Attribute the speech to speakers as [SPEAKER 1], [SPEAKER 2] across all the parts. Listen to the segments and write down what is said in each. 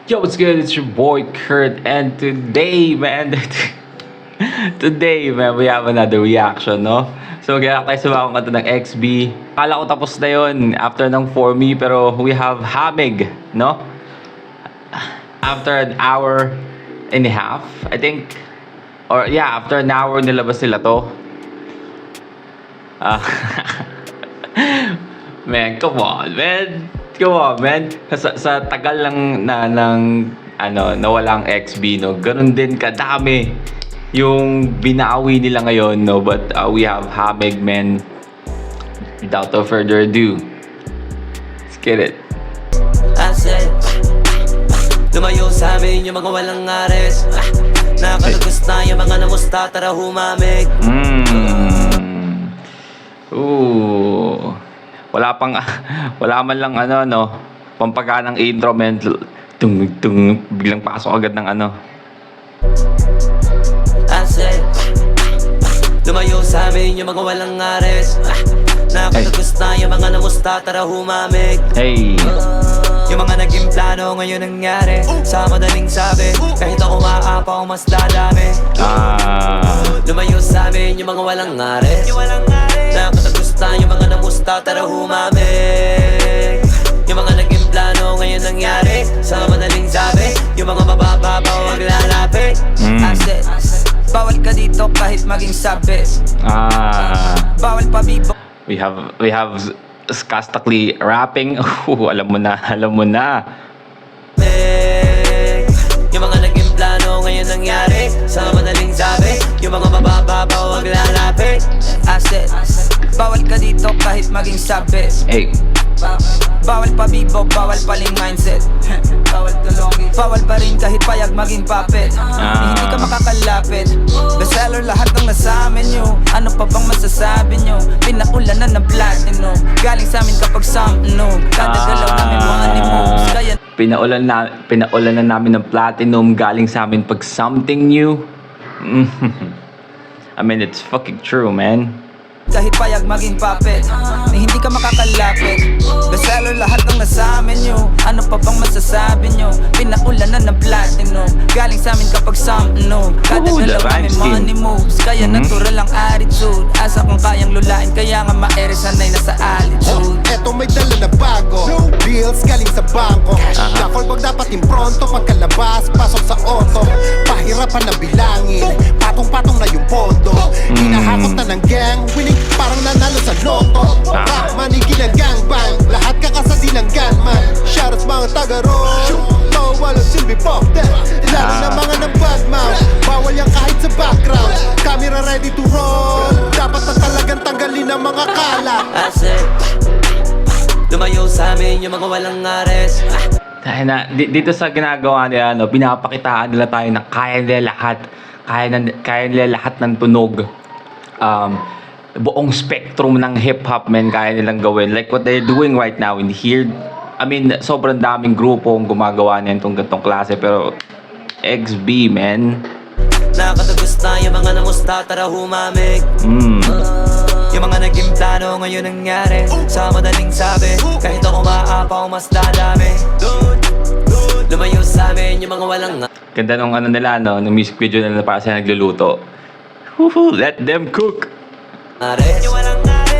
[SPEAKER 1] Yo, what's good? It's your boy Kurt, and today, man, we have another reaction, no? So, mag-react tayo sa bagong kanta ng XB. Akala ko tapos na yun after ng For Me, pero we have Hamig, no? After an hour and a half, I think, or yeah, after an hour nilabas nila to. Man, come on, man. Come on, man. Sa tagal lang nawala ang XB, no? Ganun din kadami yung binawi nila ngayon, no? But we have Hamig, man. Without no further ado, let's get it.
[SPEAKER 2] I said, lumayo sa amin yung mga walang ares. Nakalagos na yung mga namusta, tara humamig.
[SPEAKER 1] Ooh. Wala man lang pampaganang intro, man. Biglang pasok agad ng
[SPEAKER 2] I said, lumayo sa amin yung mga walang ares. Nakalagos na yung mga namusta, tara humamig.
[SPEAKER 1] Hey.
[SPEAKER 2] Yung mga naging plano ngayon nangyari. Sa madaling sabi, kahit ako maapaw mas dadami. Lumayo sa amin yung mga walang ares. Nakatagos na yung mga namusta, tara humamig. Yung mga naging plano ngayon nangyari. Sa madaling sabi, yung mga mabababaw ang lalapit. I said, bawal ka dito kahit maging sabi. Bawal pa bibo.
[SPEAKER 1] We have Skastakli rapping. Alam mo na.
[SPEAKER 2] Yung mga naging plano ngayon nangyari. Sa madaling sabi, yung mga mabababaw ang lalapit. I said, bawal ka dito kahit maging sabi.
[SPEAKER 1] Hey.
[SPEAKER 2] Bawal pa bibo, bawal paling mindset. Bawal pa rin kahit payag maging puppet. Hindi ka makakalapit. Bestseller lahat ng nasa amin nyo. Ano pa bang masasabi nyo? Pinaulanan ng platinum. Galing sa amin kapag something new. Kada galaw namin money moves. Kaya
[SPEAKER 1] Pinaulanan namin ng platinum galing sa amin pag something new. I mean, it's fucking true, man.
[SPEAKER 2] kahit payag maging puppet, hindi ka makakalapit. Bestseller lahat ng nasa amin nyo. Ano pa bang masasabi nyo? Pinaulanan ng platinum. Galing sa amin kapag something new. Kada galaw namin money moves. Kaya natural ang attitude. Asa kung kayang lulain, kaya nga ma-ere sanay na sa altitude.
[SPEAKER 3] Eto may dala na bago, bills galing sa bangko. Duffel bag dapat impronto, pagkalabas, pasok sa auto. Pahirapan na bilangin, patong-patong na yung pondo. Hinahakot na ng gang, winning parang nanalo sa loto. Rockman, ng gangbang, lahat kakasadi ng gunman. Shoutouts mga taga-roll, walang silbi pop that. Lalo na mga ng bad mouth, bawal yan kahit sa background. Camera ready to roll, dapat na talagang tanggalin ang mga kalat.
[SPEAKER 2] I said, lumayo sa amin yung mga walang ares.
[SPEAKER 1] Dahil na, dito sa ginagawa nila, pinapakitaan nila tayo na kaya nila lahat. Kaya nila lahat ng tunog. Buong spectrum ng hip-hop, men, kaya nilang gawin. Like what they're doing right now in here. I mean, sobrang daming grupo ang gumagawa niyan itong gantong klase. Pero, XB, men.
[SPEAKER 2] Nakatagos na yung mga namusta, tara humamig. Yung mga naging plano ngayon nangyari. Sa madaling sabi, kahit ako maapaw mas dadami. Lumayo sa amin yung mga walang
[SPEAKER 1] Ganda nung nila, ng music video nila para sa nagluluto. Let them cook.
[SPEAKER 2] ares.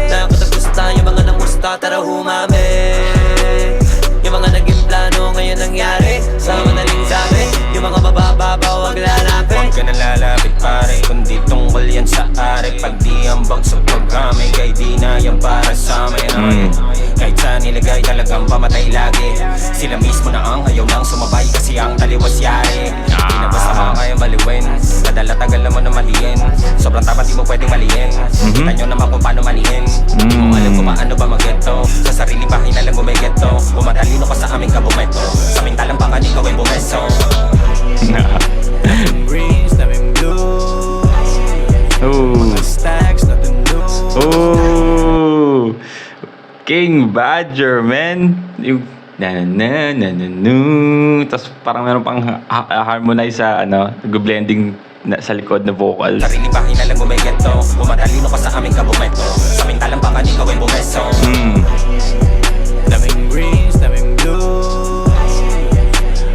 [SPEAKER 2] Nakatagos na yung mga namusta, tara humamig. Yung mga naging plano ngayon nangyari. Sa madaling sabi, yung mga mabababaw ang lalapit.
[SPEAKER 4] Huwag ka na lalapit pare, kundi tungkol yan sa are. Pag di ambag sa programa, kay di na yan para sa amin. Kahit saan nilagay talagang pamatay lagi. Sila mismo na ang ayaw nang sumabay kasi ang taliwas yari. Di na basta makakaya maliwin, kadala tagal naman na maliin. Sobrang tapat di mo pwedeng maliin. Kita nyo naman kung paano manihin. Di mo alam kung paano ba mag-geto. Sa sarili bahay na lang gumigeto. Bumatalino ka sa aming kabumeto. Samintalang baka di gawin bumeso.
[SPEAKER 5] Greens, daming blue. Stacks, nothing new.
[SPEAKER 1] King Badger, man. Yung tapos parang meron pang harmonize sa nag-blending sa likod na vocals.
[SPEAKER 4] Sarili bahay na lang gumigeto. Bumatalino ka sa aming kabumeto. Samintalang baka di gawin bumeso.
[SPEAKER 5] Daming greens, daming blue.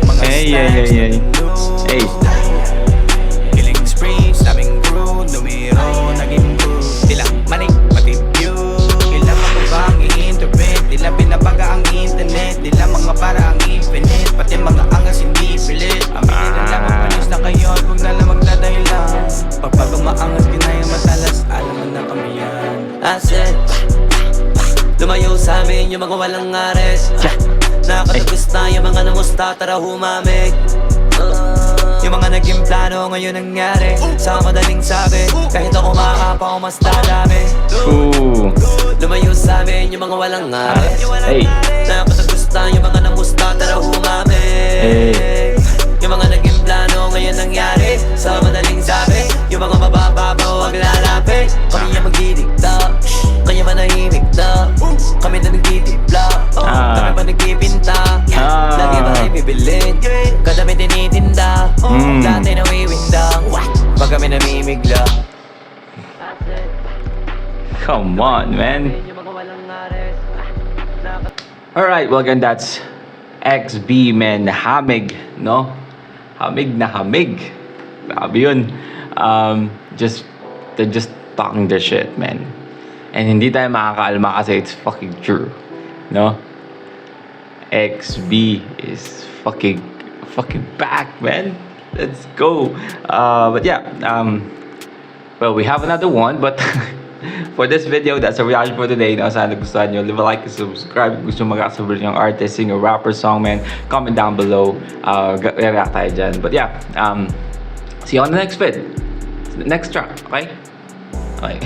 [SPEAKER 5] Mga
[SPEAKER 1] Hey ay. Hey.
[SPEAKER 5] Killing spree, sabing crew, numero, naging crew. Tila manik, pati view. Ilan mga ba ang i-interpret? Tila binabaga ang internet. Tila mga para ang infinite. Pati mga angas hindi pilit. Aminin na lang ang panis na kayo at huwag na lang magdadahilan. Pagpag umaangas kinaya matalas, alam mo na kami yan.
[SPEAKER 2] I said, lumayo sa amin yung mga walang ares. Nakatagos na yung mga namusta, tara humamig. Yung mga naging plano ngayon nangyari. Sa madaling sabi, kahit ako maapa o mas dadami.
[SPEAKER 1] Ooh.
[SPEAKER 2] Lumayo sa amin yung mga walang ares.
[SPEAKER 1] Hey.
[SPEAKER 2] Nakatagos na yung mga namusta, tara humamig.
[SPEAKER 1] Hey.
[SPEAKER 2] Yung mga naging plano ngayon nangyari. Sa madaling sabi, yung mga mabababa huwag lalapit. Kami yung magdidikta, kaya manahimik na. Kami na nagtitipla, kami pa nagpipinta. Lagi ba ay bibilin, kadami tinitinda. Dati nawiwindang, pag kami namimigla.
[SPEAKER 1] Come on, man.
[SPEAKER 2] Yung mga walang ares.
[SPEAKER 1] Alright, well again, that's XB, man. Hamig, no? Hamig na hamig. Grabe yun. They're just talking their shit, man. And hindi tayo makakaalma kasi it's fucking true. No? XB is fucking back, man. Let's go. But yeah, well, we have another one, but for this video, that's a reaction for today. Now, sana gustuhan nyo, leave a like and subscribe. Kung gusto mag-subscribe yung artist, singer, rapper, song, man, comment down below. React tayo dyan. But yeah, see you on the next vid. Next track, okay? Okay.